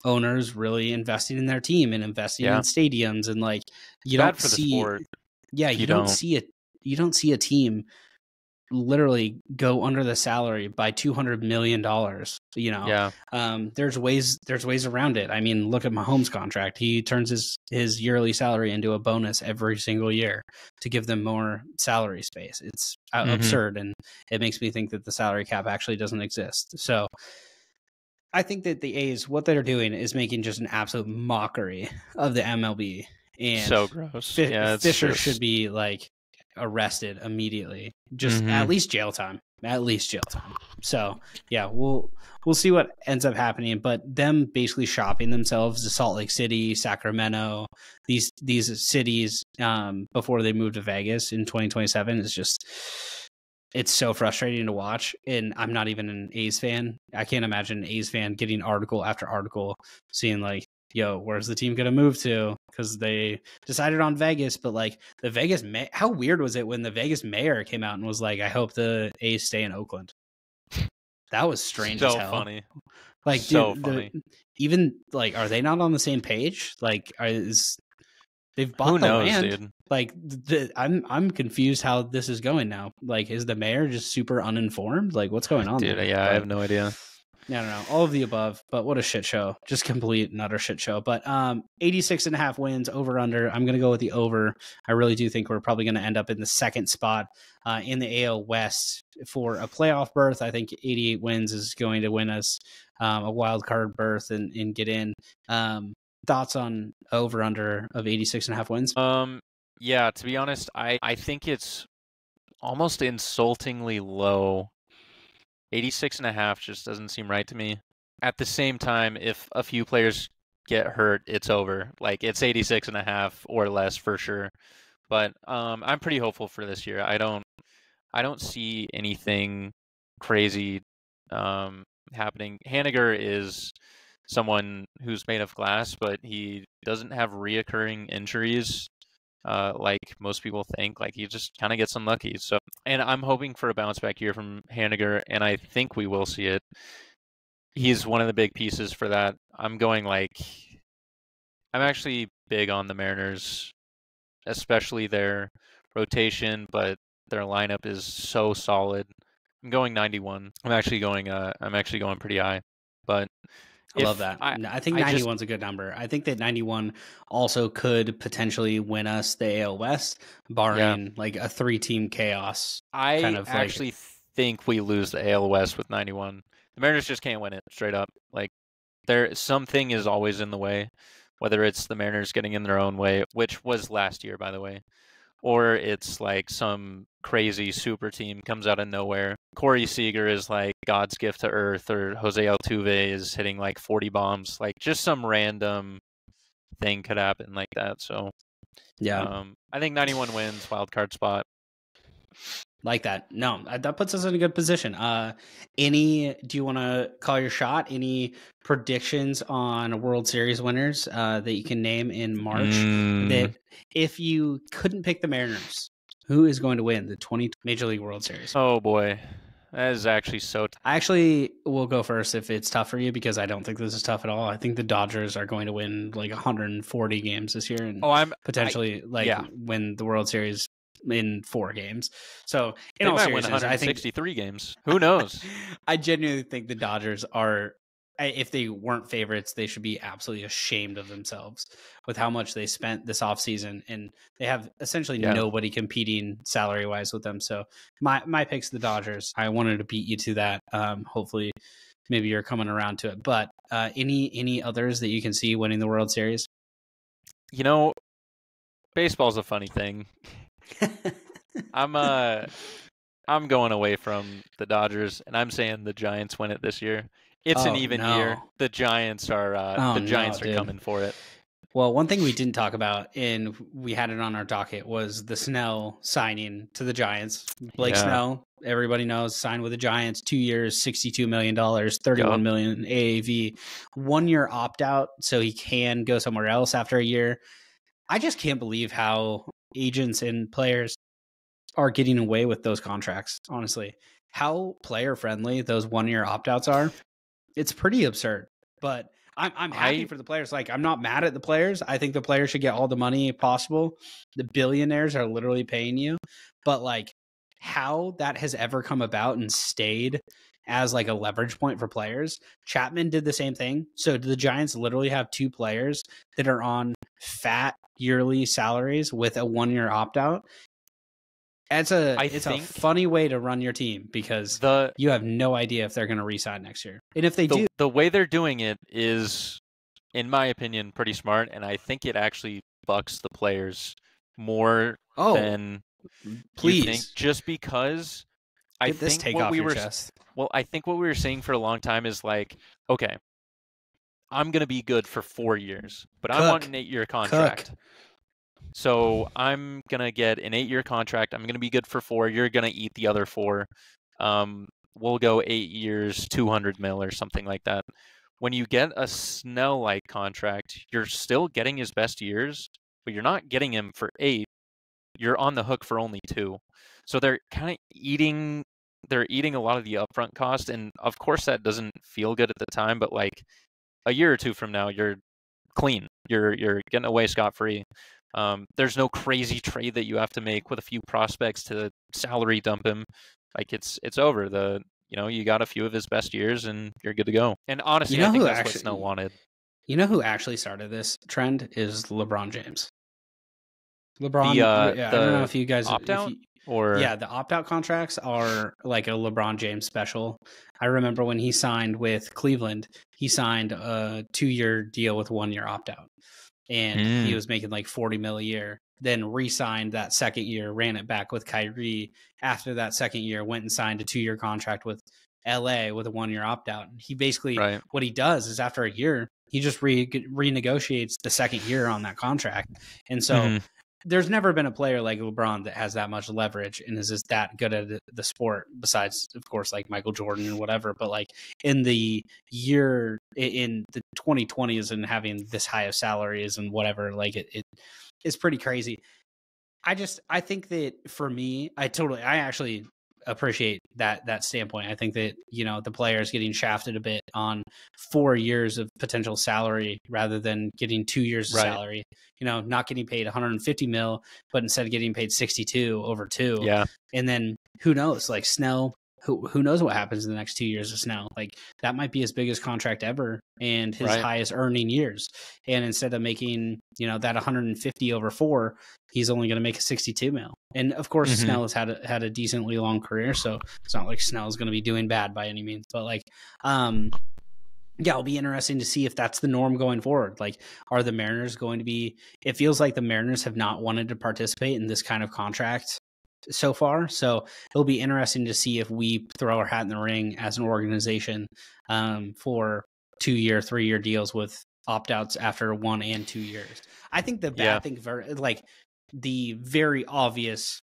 owners really investing in their team and investing in stadiums, and like you don't see you don't see a team literally go under the salary by $200 million. There's ways around it. I mean, look at Mahomes' contract. He turns his yearly salary into a bonus every single year to give them more salary space. It's absurd, and it makes me think that the salary cap actually doesn't exist. So I think that the A's, what they're doing is making just an absolute mockery of the MLB. And so gross. Fisher should be like arrested immediately, just at least jail time. So yeah, we'll see what ends up happening, but them basically shopping themselves to Salt Lake City, Sacramento, these cities before they move to Vegas in 2027 is just, it's so frustrating to watch. And I'm not even an A's fan. I can't imagine an A's fan getting article after article seeing like, yo, where's the team going to move to? Because they decided on Vegas, but like the Vegas, how weird was it when the Vegas mayor came out and was like, I hope the A's stay in Oakland? That was strange as hell. Funny. Like, so funny. Even like, are they not on the same page? Like, they've bought the land. Dude? Like, I'm confused how this is going now. Like, is the mayor just super uninformed? Like, what's going on? Dude, there? I have no idea. I don't know. All of the above, but what a shit show. Just complete and utter shit show. But 86.5 wins, over under. I'm going to go with the over. I really do think we're probably going to end up in the second spot in the AL West for a playoff berth. I think 88 wins is going to win us a wild card berth and get in. Thoughts on over under of 86.5 wins? Yeah, to be honest, I think it's almost insultingly low. 86.5 just doesn't seem right to me. At the same time, if a few players get hurt, it's over. Like it's 86.5 or less for sure. But I'm pretty hopeful for this year. I don't see anything crazy happening. Haniger is someone who's made of glass, but he doesn't have reoccurring injuries like most people think. Like he just kind of gets unlucky. So, and I'm hoping for a bounce back year from Haniger, and I think we will see it. He's one of the big pieces for that. I'm actually big on the Mariners, especially their rotation, but their lineup is so solid. I'm going 91. I'm actually going pretty high. But I love that. I think 91 is a good number. I think that 91 also could potentially win us the AL West, barring like a 3-team chaos. I actually think we lose the AL West with 91. The Mariners just can't win it straight up. Like something is always in the way, whether it's the Mariners getting in their own way, which was last year, by the way, or it's like some crazy super team comes out of nowhere. Corey Seager is like God's gift to Earth, or Jose Altuve is hitting like 40 bombs. Like just some random thing could happen like that. So yeah, I think 91 wins, wild card spot. Like that. No, that puts us in a good position. Do you want to call your shot? Any predictions on World Series winners that you can name in March? That if you couldn't pick the Mariners, who is going to win the 20 Major League World Series? Oh boy, that is actually so tough. I actually will go first if it's tough for you, because I don't think this is tough at all. I think the Dodgers are going to win like 140 games this year and potentially win the World Series in 4 games. So in all seriousness, I think 63 games. Who knows? I genuinely think the Dodgers are, if they weren't favorites, they should be absolutely ashamed of themselves with how much they spent this offseason, and they have essentially nobody competing salary wise with them. So my pick's the Dodgers. I wanted to beat you to that. Hopefully maybe you're coming around to it, but any others that you can see winning the World Series? You know, baseball's a funny thing. I'm going away from the Dodgers, and I'm saying the Giants win it this year. It's an even year. The Giants are coming for it. Well, one thing we didn't talk about, and we had it on our docket, was the Snell signing to the Giants. Blake Snell, everybody knows, signed with the Giants, 2 years, $62 million, $31 million AAV, 1 year opt out, so he can go somewhere else after a year. I just can't believe how agents and players are getting away with those contracts, honestly. How player friendly those 1 year opt outs are. It's pretty absurd, but I'm happy for the players. Like, I'm not mad at the players. I think the players should get all the money possible. The billionaires are literally paying you, but like how that has ever come about and stayed as like a leverage point for players. Chapman did the same thing. So do the Giants literally have 2 players that are on fat yearly salaries with a 1 year opt out? It's a funny way to run your team, because you have no idea if they're going to re-sign next year. And if they do, the way they're doing it is, in my opinion, pretty smart, and I think it actually bucks the players more than you think, just because I think what we were saying for a long time is like, okay, I'm going to be good for 4 years, but I'm on an 8-year contract. So I'm going to get an 8-year contract. I'm going to be good for 4. You're going to eat the other 4. We'll go 8 years, 200 mil or something like that. When you get a Snell-like contract, you're still getting his best years, but you're not getting him for 8. You're on the hook for only 2. So they're kind of eating a lot of the upfront cost. And of course that doesn't feel good at the time, but like a year or 2 from now, you're clean. You're getting away scot-free. There's no crazy trade that you have to make with a few prospects to salary dump him. Like it's over. You got a few of his best years and you're good to go. And honestly, I think that's what Snell wanted. You know who actually started this trend is LeBron James. I don't know if you guys opt-out the opt-out contracts are like a LeBron James special. I remember when he signed with Cleveland, he signed a 2-year deal with 1 year opt-out. And he was making like $40 million a year, then re-signed that second year, ran it back with Kyrie. After that second year, went and signed a 2-year contract with LA with a 1 year opt-out. He basically, what he does is after a year, He just renegotiates the second year on that contract. And so Mhm. there's never been a player like LeBron that has that much leverage and is just that good at the sport, besides, of course, like Michael Jordan and whatever. But like in the year, in the 2020s and having this high of salaries and whatever, like it is pretty crazy. I think that for me, I actually appreciate that standpoint. I think that, the players getting shafted a bit on 4 years of potential salary rather than getting 2 years of salary, not getting paid 150 mil, but instead getting paid 62 over 2. Yeah. And then who knows, like Snell, who knows what happens in the next 2 years of Snell? Like that might be his biggest contract ever and his highest earning years. And instead of making, that 150 over 4, he's only going to make a 62 mil. And of course, Snell has had a decently long career, so it's not like Snell's going to be doing bad by any means. But like, it'll be interesting to see if that's the norm going forward. Like, are the Mariners going to be? It feels like the Mariners have not wanted to participate in this kind of contract so far, so it'll be interesting to see if we throw our hat in the ring as an organization for 2-year, 3-year deals with opt-outs after 1 and 2 years. I think the bad thing, like the very obvious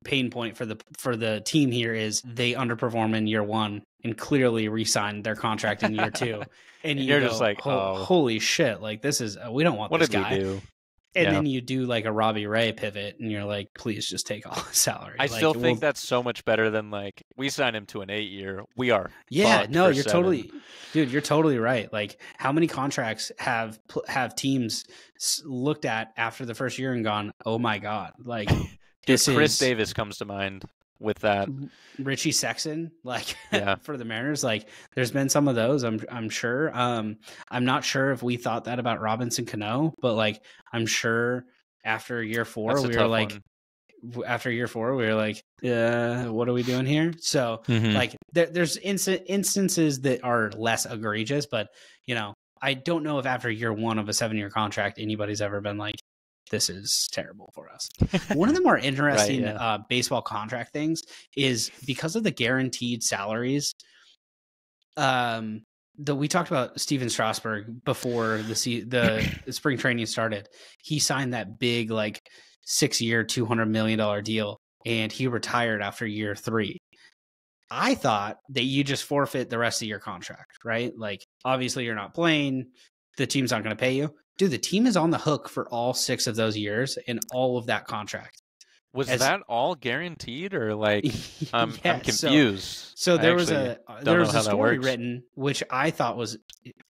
pain point for the team here is they underperform in year 1 and clearly re-sign their contract in year 2, and you're just like, holy shit, like this is we don't want this guy. We do? And then you do like a Robbie Ray pivot and you're like, please just take all his salary. I still think that's so much better than like we signed him to an 8-year. We are. Yeah, no, you're 7. You're totally right. Like how many contracts have teams looked at after the first year and gone, oh my God, like Chris Davis comes to mind with that. Richie Sexson, like for the Mariners, like there's been some of those. I'm sure. I'm not sure if we thought that about Robinson Cano, but like I'm sure after year 4 we were like, what are we doing here? So like there's instances that are less egregious, but I don't know if after year 1 of a 7-year contract anybody's ever been like, this is terrible for us. One of the more interesting baseball contract things is because of the guaranteed salaries. We talked about Steven Strasburg before the spring training started. He signed that big like 6-year, $200 million deal, and he retired after year 3. I thought that you just forfeit the rest of your contract, right? Like obviously you're not playing, the team's not going to pay you. Dude, the team is on the hook for all 6 of those years and all of that contract. Was that all guaranteed or like I'm confused. So there was a story written which I thought was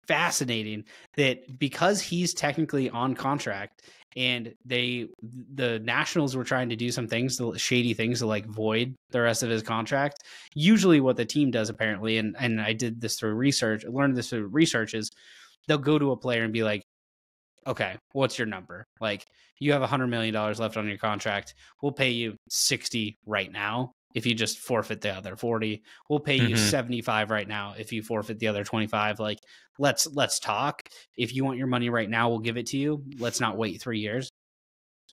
fascinating, that because he's technically on contract and the Nationals were trying to do some shady things to like void the rest of his contract. Usually what the team does apparently, and I learned this through research is they'll go to a player and be like, okay, what's your number? Like you have $100 million left on your contract. We'll pay you 60 right now if you just forfeit the other 40. We'll pay you 75 right now if you forfeit the other 25. Like let's talk. If you want your money right now, we'll give it to you. Let's not wait 3 years.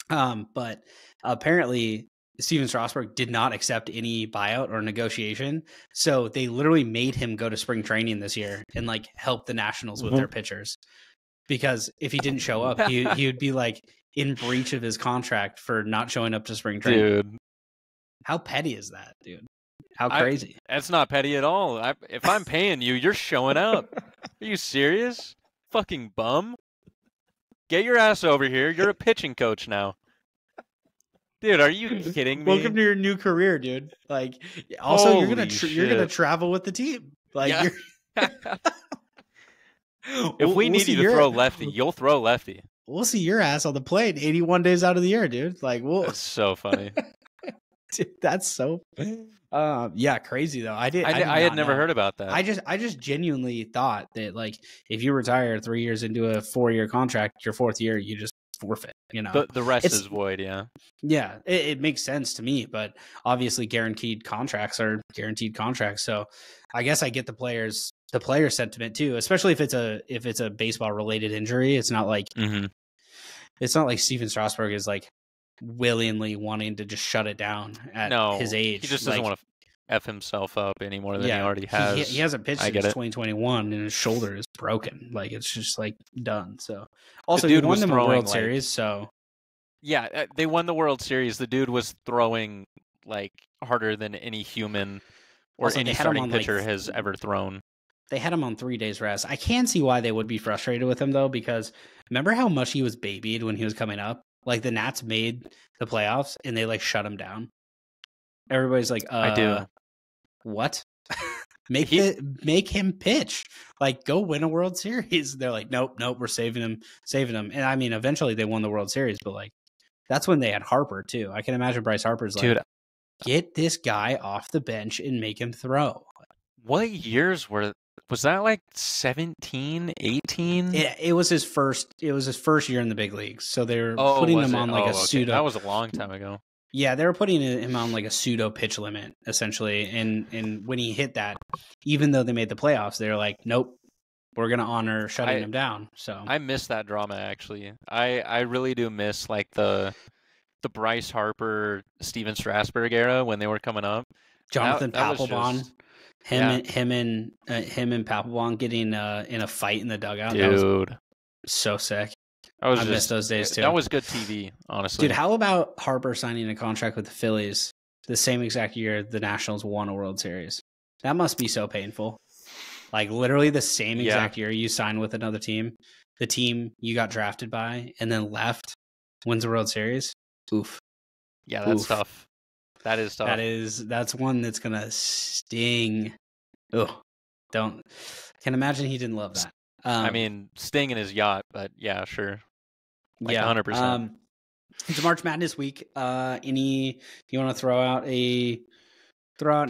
But apparently Steven Strasburg did not accept any buyout or negotiation. So they literally made him go to spring training this year and like help the Nationals with their pitchers. Because if he didn't show up, he would be like in breach of his contract for not showing up to spring training. Dude, how petty is that, dude? How crazy? That's not petty at all. If I'm paying you, you're showing up. Are you serious? Fucking bum. Get your ass over here. You're a pitching coach now. Dude, are you kidding me? Welcome to your new career, dude. Like, also you're gonna travel with the team. Like, if we need you to throw lefty, you'll throw lefty. We'll see your ass on the plane 81 days out of the year, dude. Like, that's so funny. Dude, that's so crazy though. I had never heard about that. I just genuinely thought that like if you retire 3 years into a 4-year contract, your 4th year you just forfeit. The rest is void. Yeah, it makes sense to me, but obviously guaranteed contracts are guaranteed contracts. So I guess I get the player sentiment too, especially if it's a baseball related injury. It's not like it's not like Steven Strasburg is like willingly wanting to just shut it down at his age. He just doesn't want to. f himself up any more than he Yeah, already has. he hasn't pitched I since get it. 2021, and his shoulder is broken. Like it's just like done. So The also he dude won was them a throwing, World like, Series. So yeah, they won the World Series. The dude was throwing like harder than any human or also any they had him starting on pitcher has ever thrown. they had him on 3 days rest. I can see why they would be frustrated with him though, because remember how much he was babied when he was coming up? Like the Nats made the playoffs and they like shut him down. Everybody's like, I do. What? make him pitch. Like go win a World Series. They're like, nope, we're saving him. And I mean, eventually they won the World Series, but like that's when they had Harper too. I can imagine Bryce Harper's like, Dude, get this guy off the bench and make him throw. what years was that, like 17, 18? It was his first year in the big leagues. So they're putting him on like a pseudo. That was a long time ago. Yeah, they were putting him on like a pseudo pitch limit, essentially. And when he hit that, even though they made the playoffs, they were like, nope, we're going to honor shutting him down. So I miss that drama, actually. I really do miss like the Bryce Harper, Steven Strasburg era when they were coming up. Jonathan Papelbon, just, him and Papelbon getting in a fight in the dugout. Dude, that was so sick. I miss those days too. That was good TV, honestly. Dude, how about Harper signing a contract with the Phillies the same exact year the Nationals won a World Series? That must be so painful. Like literally the same exact year you signed with another team, the team you got drafted by and then left wins a World Series. Oof. Yeah, that's tough. That is tough. That's one that's gonna sting. Oh, can imagine he didn't love that. I mean, sting in his yacht, but yeah, sure. Like 100%. It's March Madness week. You want to throw out an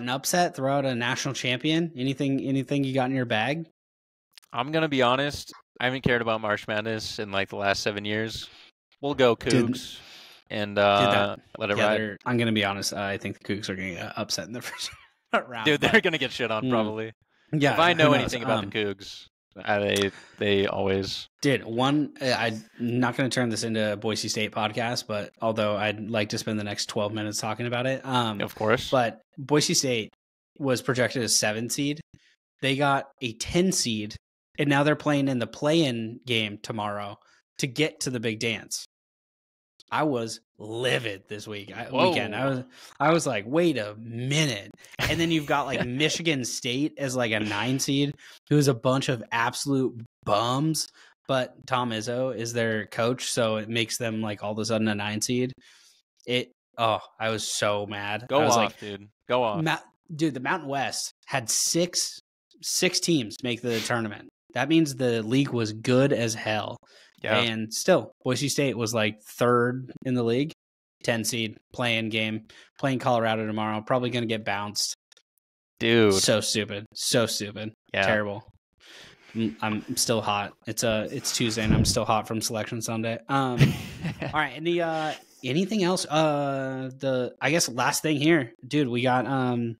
upset, throw out a national champion? Anything you got in your bag? I'm gonna be honest. I haven't cared about March Madness in like the last 7 years. We'll go Cougs and let it ride. I'm gonna be honest. I think the Cougs are gonna get upset in the first round. Dude, they're gonna get shit on probably. Yeah. If I know anything about the Cougs, they always. Dude, I'm not going to turn this into a Boise State podcast, but although I'd like to spend the next 12 minutes talking about it. Of course. But Boise State was projected as 7 seed. They got a 10 seed, and now they're playing in the play-in game tomorrow to get to the big dance. I was livid this weekend. I was like, wait a minute. And then you've got like Michigan State as like a 9 seed, who's a bunch of absolute bums. But Tom Izzo is their coach, so it makes them like all of a sudden a 9 seed. I was so mad. Go off, dude. Go off. Dude, the Mountain West had six teams make the tournament. That means the league was good as hell. Yeah. And still, Boise State was like 3rd in the league, 10 seed, playing game, playing Colorado tomorrow. Probably going to get bounced. Dude. So stupid. Yeah. Terrible. I'm still hot. It's Tuesday and I'm still hot from Selection Sunday. All right. Anything else? I guess last thing here, dude, we have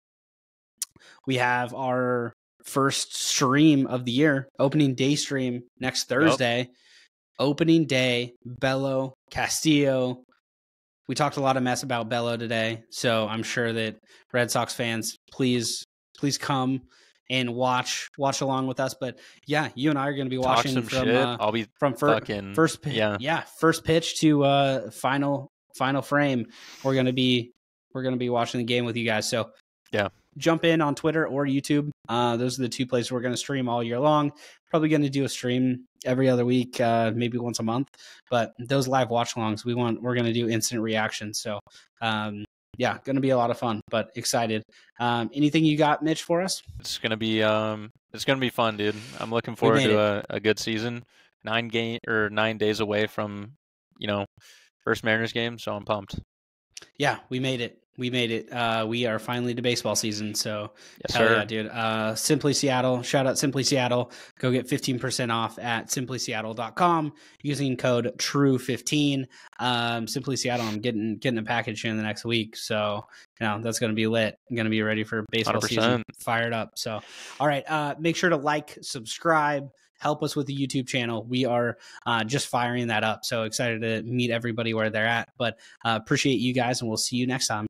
our first stream of the year, opening day stream next Thursday. Yep. Opening day, Bello, Castillo. We talked a lot of mess about Bello today, so I'm sure that Red Sox fans, please come and watch along with us. But yeah, you and I are going to be watching I'll be from first pitch to final frame. We're going to be watching the game with you guys. So yeah. Jump in on Twitter or YouTube. Those are the 2 places we're going to stream all year long. Probably going to do a stream every other week, maybe once a month. But those live watch-alongs, we're going to do instant reactions. So, going to be a lot of fun, but excited. Anything you got, Mitch, for us? It's going to be fun, dude. I'm looking forward to a good season. 9 days away from, first Mariners game, so I'm pumped. Yeah, we made it. We are finally to baseball season. So, yes, sir. Yeah, dude. Simply Seattle. Shout out Simply Seattle. Go get 15% off at simplyseattle.com using code TRUE15. Simply Seattle, I'm getting a package in the next week. So, that's going to be lit. I'm going to be ready for baseball 100%. Season. Fired up. So, all right. Make sure to like, subscribe. Help us with the YouTube channel. We are just firing that up. So excited to meet everybody where they're at. But appreciate you guys, and we'll see you next time.